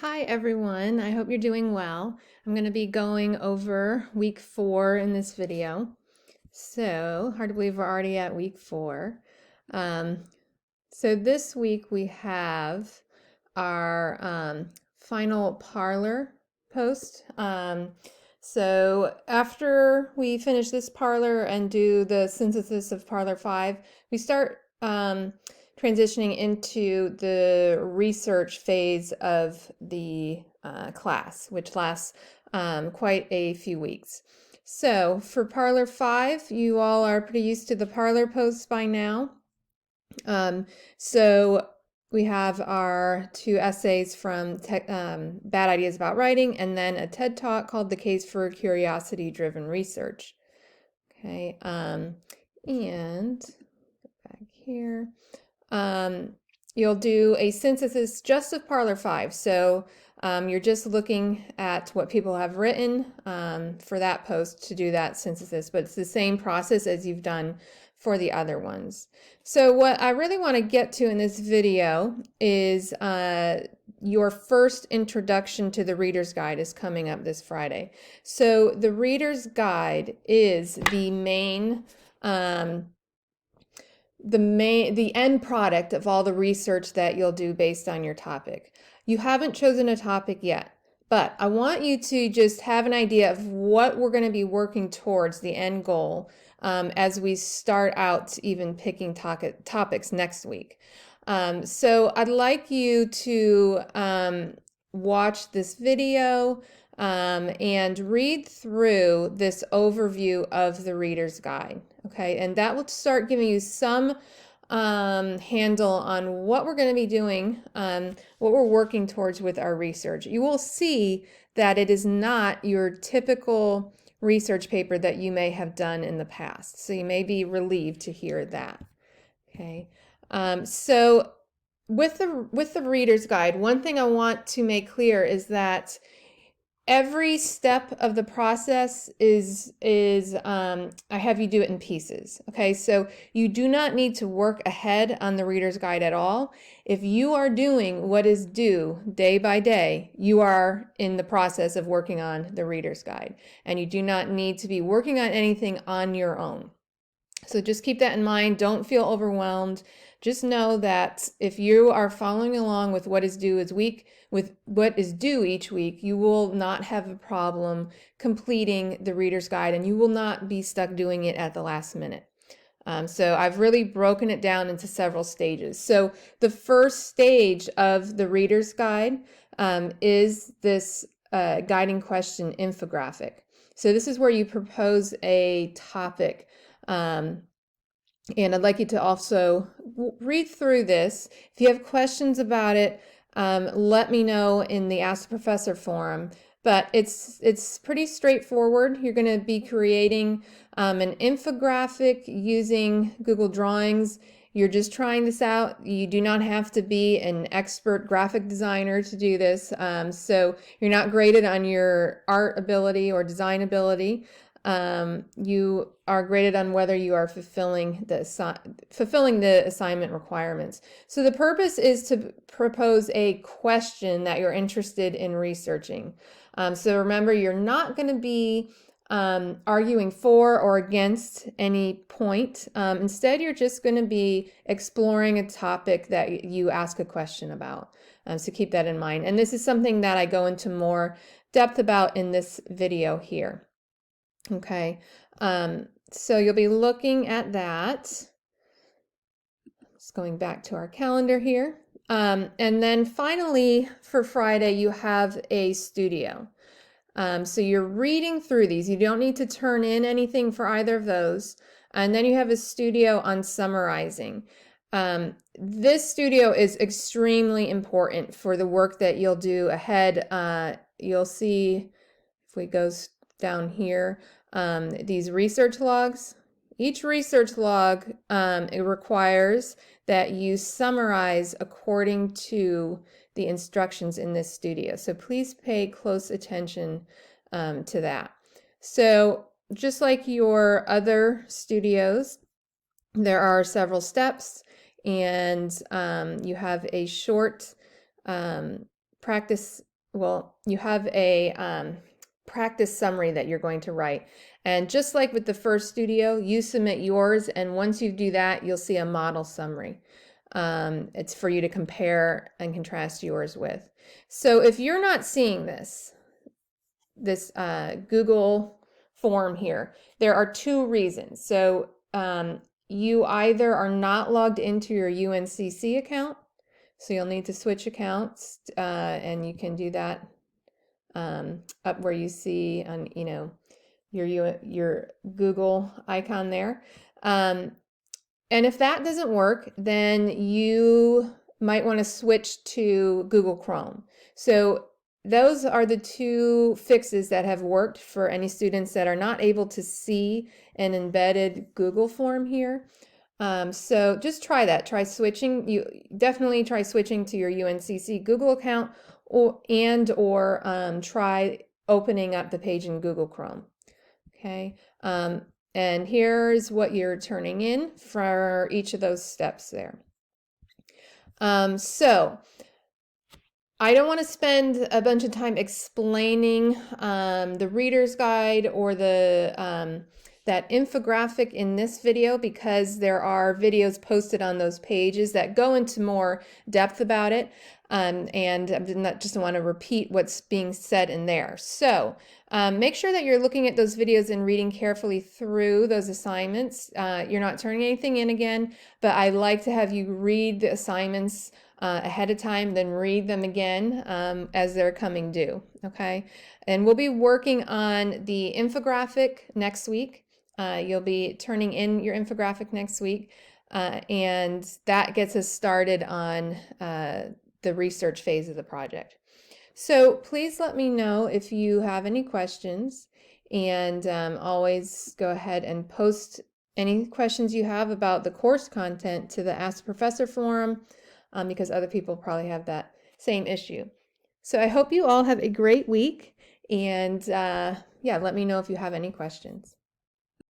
Hi everyone, I hope you're doing well. I'm going to be going over week 4 in this video. So, hard to believe we're already at week 4. Um, so this week we have our final Parlor post. So after we finish this Parlor and do the synthesis of Parlor 5, we start transitioning into the research phase of the class, which lasts quite a few weeks. So for Parlor 5, you all are pretty used to the Parlor posts by now. Um, so we have our 2 essays from Bad Ideas About Writing, and then a TED Talk called The Case for Curiosity-Driven Research. Okay, and back here. You'll do a synthesis just of Parlor 5. So you're just looking at what people have written for that post to do that synthesis, but it's the same process as you've done for the other ones. So what I really want to get to in this video is your first introduction to the Reader's Guide is coming up this Friday. So the Reader's Guide is the the end product of all the research that you'll do based on your topic. You haven't chosen a topic yet, but I want you to just have an idea of what we're going to be working towards the end goal as we start out even picking topics next week. So I'd like you to watch this video and read through this overview of the Reader's Guide. Okay, and that will start giving you some handle on what we're going to be doing, what we're working towards with our research. You will see that it is not your typical research paper that you may have done in the past. So you may be relieved to hear that. Okay, so with the Reader's Guide, one thing I want to make clear is that every step of the process is I have you do it in pieces. Okay, so you do not need to work ahead on the Reader's Guide at all. If you are doing what is due day by day, you are in the process of working on the Reader's Guide, and you do not need to be working on anything on your own. So just keep that in mind. Don't feel overwhelmed. Just know that if you are following along with what is due each week, you will not have a problem completing the Reader's Guide, and you will not be stuck doing it at the last minute. So I've really broken it down into several stages. So the first stage of the Reader's Guide is this guiding question infographic. So this is where you propose a topic. And I'd like you to also read through this. If you have questions about it, let me know in the Ask the Professor forum. But it's pretty straightforward. You're going to be creating an infographic using Google Drawings. You're just trying this out. You do not have to be an expert graphic designer to do this. So you're not graded on your art ability or design ability. You are graded on whether you are fulfilling the assignment requirements. So the purpose is to propose a question that you're interested in researching. So remember, you're not going to be arguing for or against any point. Instead, you're just going to be exploring a topic that you ask a question about. So keep that in mind. And this is something that I go into more depth about in this video here. Okay, so you'll be looking at that. Just going back to our calendar here. And then finally, for Friday, you have a studio. So you're reading through these. You don't need to turn in anything for either of those. And then you have a studio on summarizing. This studio is extremely important for the work that you'll do ahead. You'll see if we go down here, these research logs. Each research log it requires that you summarize according to the instructions in this studio. So please pay close attention to that. So just like your other studios, there are several steps, and you have a short practice well, you have a practice summary that you're going to write. And just like with the first studio, you submit yours, and once you do that, you'll see a model summary. It's for you to compare and contrast yours with. So if you're not seeing this Google form here, there are two reasons. So you either are not logged into your UNCC account, so you'll need to switch accounts, and you can do that up where you see on, your Google icon there. And if that doesn't work, then you might want to switch to Google Chrome. So those are the two fixes that have worked for any students that are not able to see an embedded Google form here. So just try that. Try switching. You definitely try switching to your UNCC Google account, or try opening up the page in Google Chrome. Okay. And here's what you're turning in for each of those steps there. So I don't want to spend a bunch of time explaining the reader's guide or that infographic in this video, because there are videos posted on those pages that go into more depth about it. And I did just want to repeat what's being said in there. So make sure that you're looking at those videos and reading carefully through those assignments. You're not turning anything in again, but I like to have you read the assignments ahead of time, then read them again as they're coming due, okay? And we'll be working on the infographic next week. You'll be turning in your infographic next week, and that gets us started on the research phase of the project. So please let me know if you have any questions, and always go ahead and post any questions you have about the course content to the Ask the Professor forum, because other people probably have that same issue. So I hope you all have a great week, and yeah, let me know if you have any questions.